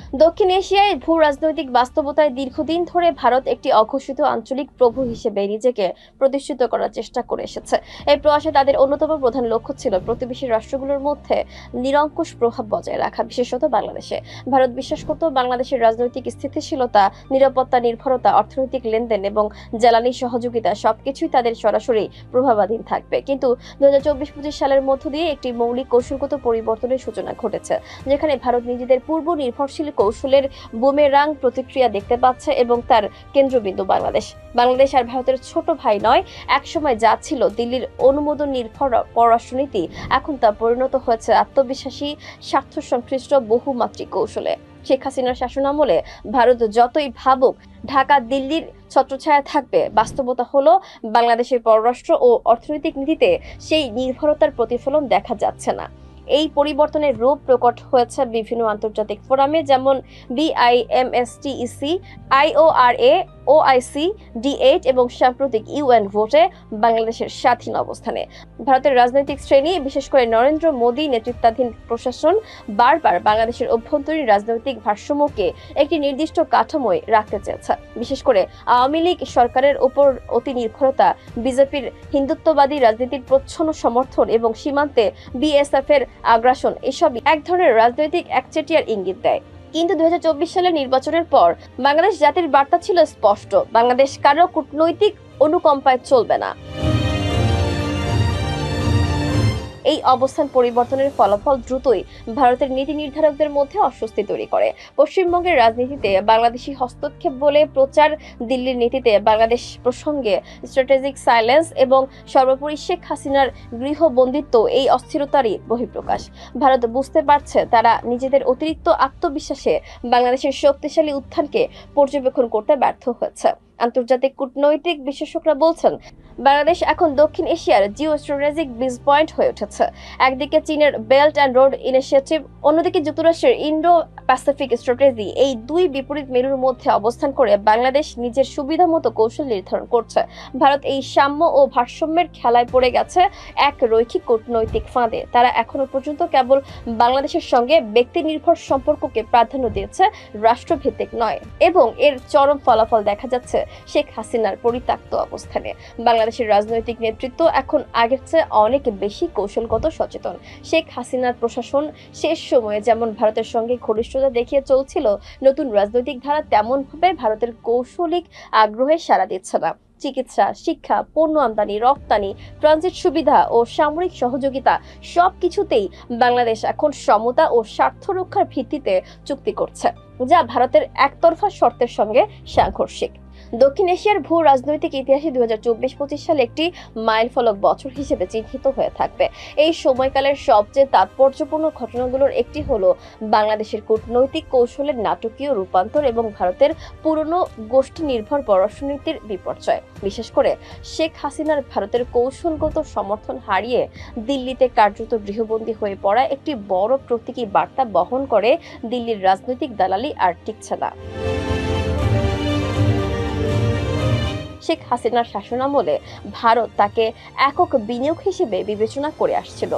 দক্ষিণ এশিয়ায় ভূ রাজনৈতিক বাস্তবতায় দীর্ঘদিন ধরে ভারত একটি অঘোষিত আঞ্চলিক প্রভু হিসেবে নিজেকে প্রতিষ্ঠিত করার চেষ্টা করে এসেছে। এই প্রয়াসে তাদের অন্যতম প্রধান লক্ষ্য ছিল প্রতিবেশী রাষ্ট্রগুলোর মধ্যে নিরঙ্কুশ প্রভাব বজায় রাখা, বিশেষত বাংলাদেশে। ভারত বিশ্বাস করত বাংলাদেশের রাজনৈতিক স্থিতিশীলতা, নিরাপত্তা, নির্ভরতা, অর্থনৈতিক লেনদেন এবং জ্বালানি সহযোগিতা সবকিছুই তাদের সরাসরি প্রভাবাধীন থাকবে। কিন্তু 2024-25 সালের মধ্য দিয়ে একটি মৌলিক কৌশলগত পরিবর্তনের সূচনা ঘটেছে, যেখানে ভারত নিজেদের পূর্ব নির্ভরশীল কৌশলের বুমেরাং প্রতিক্রিয়া দেখতে পাচ্ছে এবং তার কেন্দ্রবিন্দু বাংলাদেশ আর ভারতের ছোট ভাই নয়। একসময় যা ছিল দিল্লির অনুমোদন নির্ভর পররাষ্ট্রনীতি, এখন তা পরিণত হয়েছে আত্মবিশ্বাসী, স্বার্থ সংশ্লিষ্ট বহুমাত্রিক কৌশলে। শেখ হাসিনার শাসনামলে ভারত যতই ভাবুক ঢাকা দিল্লির ছত্রছায়া থাকবে, বাস্তবতা হলো বাংলাদেশের পররাষ্ট্র ও অর্থনৈতিক নীতিতে সেই নির্ভরতার প্রতিফলন দেখা যাচ্ছে না। এই পরিবর্তনের রূপ প্রকট হয়েছে বিভিন্ন আন্তর্জাতিক ফোরামে, যেমন BIMSTEC, IORA, OIC, D8 এবং সাম্প্রতিক UN ভোটে বাংলাদেশের স্বাধীন অবস্থানে। ভারতের রাজনৈতিক শ্রেণী, বিশেষ করে নরেন্দ্র মোদী নেতৃত্বাধীন প্রশাসন বারবার বাংলাদেশের অভ্যন্তরীণ রাজনৈতিক ভারসাম্যকে একটি নির্দিষ্ট কাঠামোয় রাখতে চেয়েছে। বিশেষ করে আওয়ামী লীগ সরকারের উপর অতি নির্ভরতা, বিজেপির হিন্দুত্ববাদী রাজনীতির প্রচ্ছন্ন সমর্থন এবং সীমান্তে BSF এর আগ্রাসন, এসবই এক ধরনের রাজনৈতিক একচেটিয়ার ইঙ্গিত দেয়। কিন্তু 2024 সালের নির্বাচনের পর বাংলাদেশ জাতির বার্তা ছিল স্পষ্ট: বাংলাদেশ কারো কূটনৈতিক অনুকম্পায় চলবে না। এই অবস্থান পরিবর্তনের ফলাফল দ্রুতই ভারতের নীতি নির্ধারকদের মধ্যে অস্বস্তি তৈরি করে। পশ্চিমবঙ্গের রাজনীতিতে বাংলাদেশি হস্তক্ষেপ বলে প্রচার, দিল্লির নীতিতে বাংলাদেশ প্রসঙ্গে স্ট্র্যাটেজিক সাইলেন্স এবং সর্বোপরি শেখ হাসিনার গৃহবন্দিত্ব এই অস্থিরতারই বহিঃপ্রকাশ। ভারত বুঝতে পারছে তারা নিজেদের অতিরিক্ত আত্মবিশ্বাসে বাংলাদেশের শক্তিশালী উত্থানকে পর্যবেক্ষণ করতে ব্যর্থ হয়েছে। আন্তর্জাতিক কূটনৈতিক বিশেষজ্ঞরা বলছেন, বাংলাদেশ এখন দক্ষিণ এশিয়ার জিও স্ট্র্যাটেজিক বিজ পয়েন্ট হয়ে উঠেছে। একদিকে চীনের বেল্ট অ্যান্ড রোড ইনিশিয়েটিভ, অন্যদিকে যুক্তরাষ্ট্রের ইন্ডো প্যাসিফিক স্ট্র্যাটেজি। এই দুই বিপরীত মেরুর মধ্যে অবস্থান করে বাংলাদেশ নিজের সুবিধা মতো কৌশল নির্ধারণ করছে। ভারত এই সাম্য ও ভারসাম্যের খেলায় পড়ে গেছে এক রৈখিক কূটনৈতিক ফাঁদে। তারা এখনো পর্যন্ত কেবল বাংলাদেশের সঙ্গে ব্যক্তি নির্ভর সম্পর্ককে প্রাধান্য দিয়েছে, রাষ্ট্রভিত্তিক নয়, এবং এর চরম ফলাফল দেখা যাচ্ছে শেখ হাসিনার পরিত্যক্ত অবস্থানে। বাংলাদেশের রাজনৈতিক নেতৃত্ব এখন আগের চেয়ে অনেক বেশি কৌশলগত সচেতন। শেখ হাসিনার প্রশাসন শেষ সময়ে যেমন ভারতের সঙ্গে ঘনিষ্ঠতা দেখিয়ে চলছিল, নতুন রাজনৈতিক ধারা তেমনভাবে ভারতের কৌশলিক আগ্রহে সাড়া দিচ্ছে না। চিকিৎসা, শিক্ষা, পণ্য আমদানি, রপ্তানি, ট্রানজিট সুবিধা ও সামরিক সহযোগিতা সবকিছুতেই বাংলাদেশ এখন সমতা ও স্বার্থ রক্ষার ভিত্তিতে চুক্তি করছে, যা ভারতের একতরফা শর্তের সঙ্গে সাংঘর্ষিক। দক্ষিণ এশিয়ার ভূ রাজনৈতিক ইতিহাসে 2024-25 সাল একটি মাইলফলক বছর হিসেবে চিহ্নিত হয়ে থাকবে। এই সময়কালের সবচেয়ে তাৎপর্যপূর্ণ ঘটনাগুলোর একটি হলো বাংলাদেশের কূটনৈতিক কৌশলের নাটকীয় রূপান্তর এবং ভারতের পুরনো গোষ্ঠী নির্ভর পররাষ্ট্রনীতির বিপর্যয়। বিশেষ করে শেখ হাসিনার ভারতের কৌশলগত সমর্থন হারিয়ে দিল্লিতে কার্যত গৃহবন্দী হয়ে পড়া একটি বড় প্রতীকী বার্তা বহন করে। দিল্লির রাজনৈতিক দালালি আর টিকছে না। শেখ হাসিনার শাসনামলে ভারত তাকে একক বিনিয়োগ হিসেবে বিবেচনা করে আসছিল।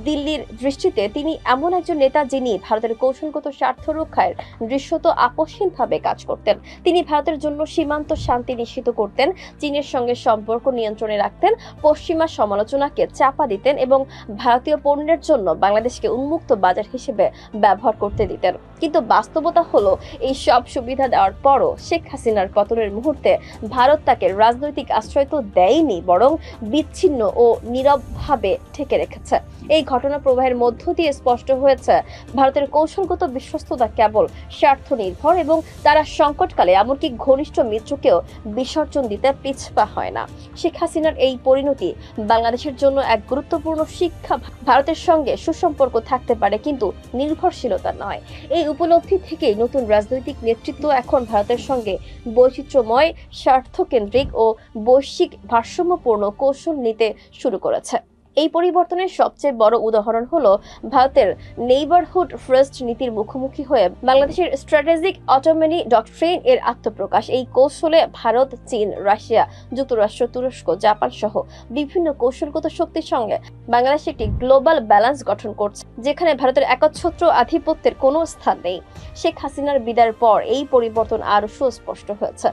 দিল্লির দৃষ্টিতে তিনি এমন একজন নেতা যিনি ভারতের কৌশলগত স্বার্থ রক্ষায় দৃশ্যত আপোষহীনভাবে কাজ করতেন। তিনি ভারতের জন্য সীমান্ত শান্তি নিশ্চিত করতেন, চীনের সঙ্গে সম্পর্ক নিয়ন্ত্রণে রাখতেন, পশ্চিমা সমালোচনাকে চাপা দিতেন এবং ভারতীয় পণ্যের জন্য বাংলাদেশকে উন্মুক্ত বাজার হিসেবে ব্যবহার করতে দিতেন। কিন্তু বাস্তবতা হলো, এই সব সুবিধা দেওয়ার পরও শেখ হাসিনার পতনের মুহূর্তে ভারত তাকে রাজনৈতিক আশ্রয় তো দেয়নি, বরং বিচ্ছিন্ন ও নীরবভাবে ঠেকে রেখেছে। এই ঘটনা প্রবাহের মধ্য দিয়ে স্পষ্ট হয়েছে ভারতের কৌশলগত বিশ্বস্ততা কেবল স্বার্থ নির্ভর এবং তারা সংকটকালে এমনকি ঘনিষ্ঠ মিত্রকেও বিসর্জন দিতে পিছপা হয় না। শেখ হাসিনার এই পরিণতি বাংলাদেশের জন্য এক গুরুত্বপূর্ণ শিক্ষা। ভারতের সঙ্গে সুসম্পর্ক থাকতে পারে, কিন্তু নির্ভরশীলতা নয়। এই উপলব্ধি থেকেই নতুন রাজনৈতিক নেতৃত্ব এখন ভারতের সঙ্গে বৈচিত্র্যময়, স্বার্থকেন্দ্রিক ও বৈশ্বিক ভারসাম্যপূর্ণ কৌশল নিতে শুরু করেছে। এই পরিবর্তনের সবচেয়ে বড় উদাহরণ হলো ভারতের নেইবারহুড ফার্স্ট নীতির মুখোমুখি হয়ে বাংলাদেশের স্ট্র্যাটেজিক অটোনমি ডক্ট্রিন এর আত্মপ্রকাশ। এই কৌশলে ভারত, চীন, রাশিয়া, যুক্তরাষ্ট্র, তুরস্ক, জাপান সহ বিভিন্ন কৌশলগত শক্তির সঙ্গে বাংলাদেশ একটি গ্লোবাল ব্যালেন্স গঠন করছে, যেখানে ভারতের একচ্ছত্র আধিপত্যের কোনো স্থান নেই। শেখ হাসিনার বিদায়ের পর এই পরিবর্তন আরও সুস্পষ্ট হয়েছে।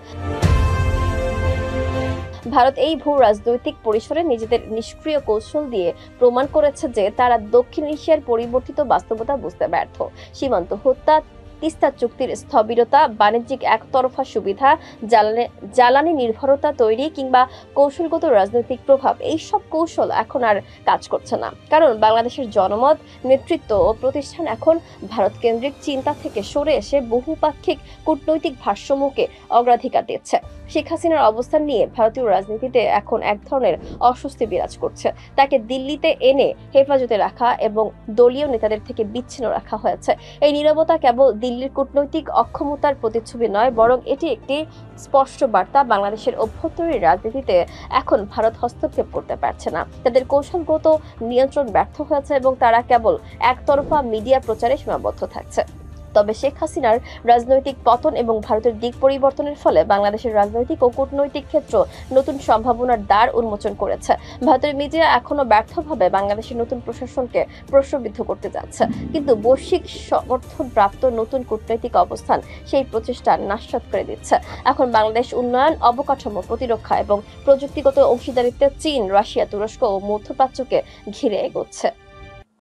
ভারত এই ভূ রাজনৈতিক পরিসরে নিজেদের নিষ্ক্রিয় কৌশল দিয়ে প্রমাণ করেছে যে তারা দক্ষিণ এশিয়ার পরিবর্তিত বাস্তবতা বুঝতে ব্যর্থ। সীমান্ত হত্যা, তিস্তা চুক্তির স্থবিরতা, বাণিজ্যিক একতরফা সুবিধা, জ্বালানি নির্ভরতা তৈরি কিংবা কৌশলগত রাজনৈতিক প্রভাব, এই সব কৌশল এখন আর কাজ করছে না। কারণ বাংলাদেশের জনমত, নেতৃত্ব ও প্রতিষ্ঠান এখন ভারত কেন্দ্রিক চিন্তা থেকে সরে এসে বহুপাক্ষিক কূটনৈতিক ভারসাম্যকে অগ্রাধিকার দিচ্ছে। শেখ হাসিনার অবস্থান নিয়ে ভারতীয় রাজনীতিতে এখন এক ধরনের অস্বস্তি বিরাজ করছে। তাকে দিল্লিতে এনে হেফাজতে রাখা এবং দলীয় নেতাদের থেকে বিচ্ছিন্ন রাখা হয়েছে। এই নীরবতা কেবল দিল্লির কূটনৈতিক অক্ষমতার প্রতিচ্ছবি নয়, বরং এটি একটি স্পষ্ট বার্তা বাংলাদেশের অভ্যন্তরীণ রাজনীতিতে এখন ভারত হস্তক্ষেপ করতে পারছে না। তাদের কৌশলগত নিয়ন্ত্রণ ব্যর্থ হয়েছে এবং তারা কেবল একতরফা মিডিয়া প্রচারে সীমাবদ্ধ থাকছে। তবে শেখ হাসিনার রাজনৈতিক পতন এবং ভারতের দিক পরিবর্তনের ফলে বাংলাদেশের রাজনৈতিক ও কূটনৈতিক ক্ষেত্র নতুন সম্ভাবনার দ্বার উন্মোচন করেছে। ভারতের মিডিয়া এখনো ব্যর্থভাবে বাংলাদেশের নতুন প্রশাসনকে প্রশ্নবিদ্ধ করতে যাচ্ছে, কিন্তু বৈশ্বিক সমর্থনপ্রাপ্ত নতুন কূটনৈতিক অবস্থান সেই প্রচেষ্টা নাশাত করে দিচ্ছে। এখন বাংলাদেশ উন্নয়ন, অবকাঠামো, প্রতিরক্ষা এবং প্রযুক্তিগত অংশীদারিত্বে চীন, রাশিয়া, তুরস্ক ও মধ্যপ্রাচ্যকে ঘিরে এগোচ্ছে।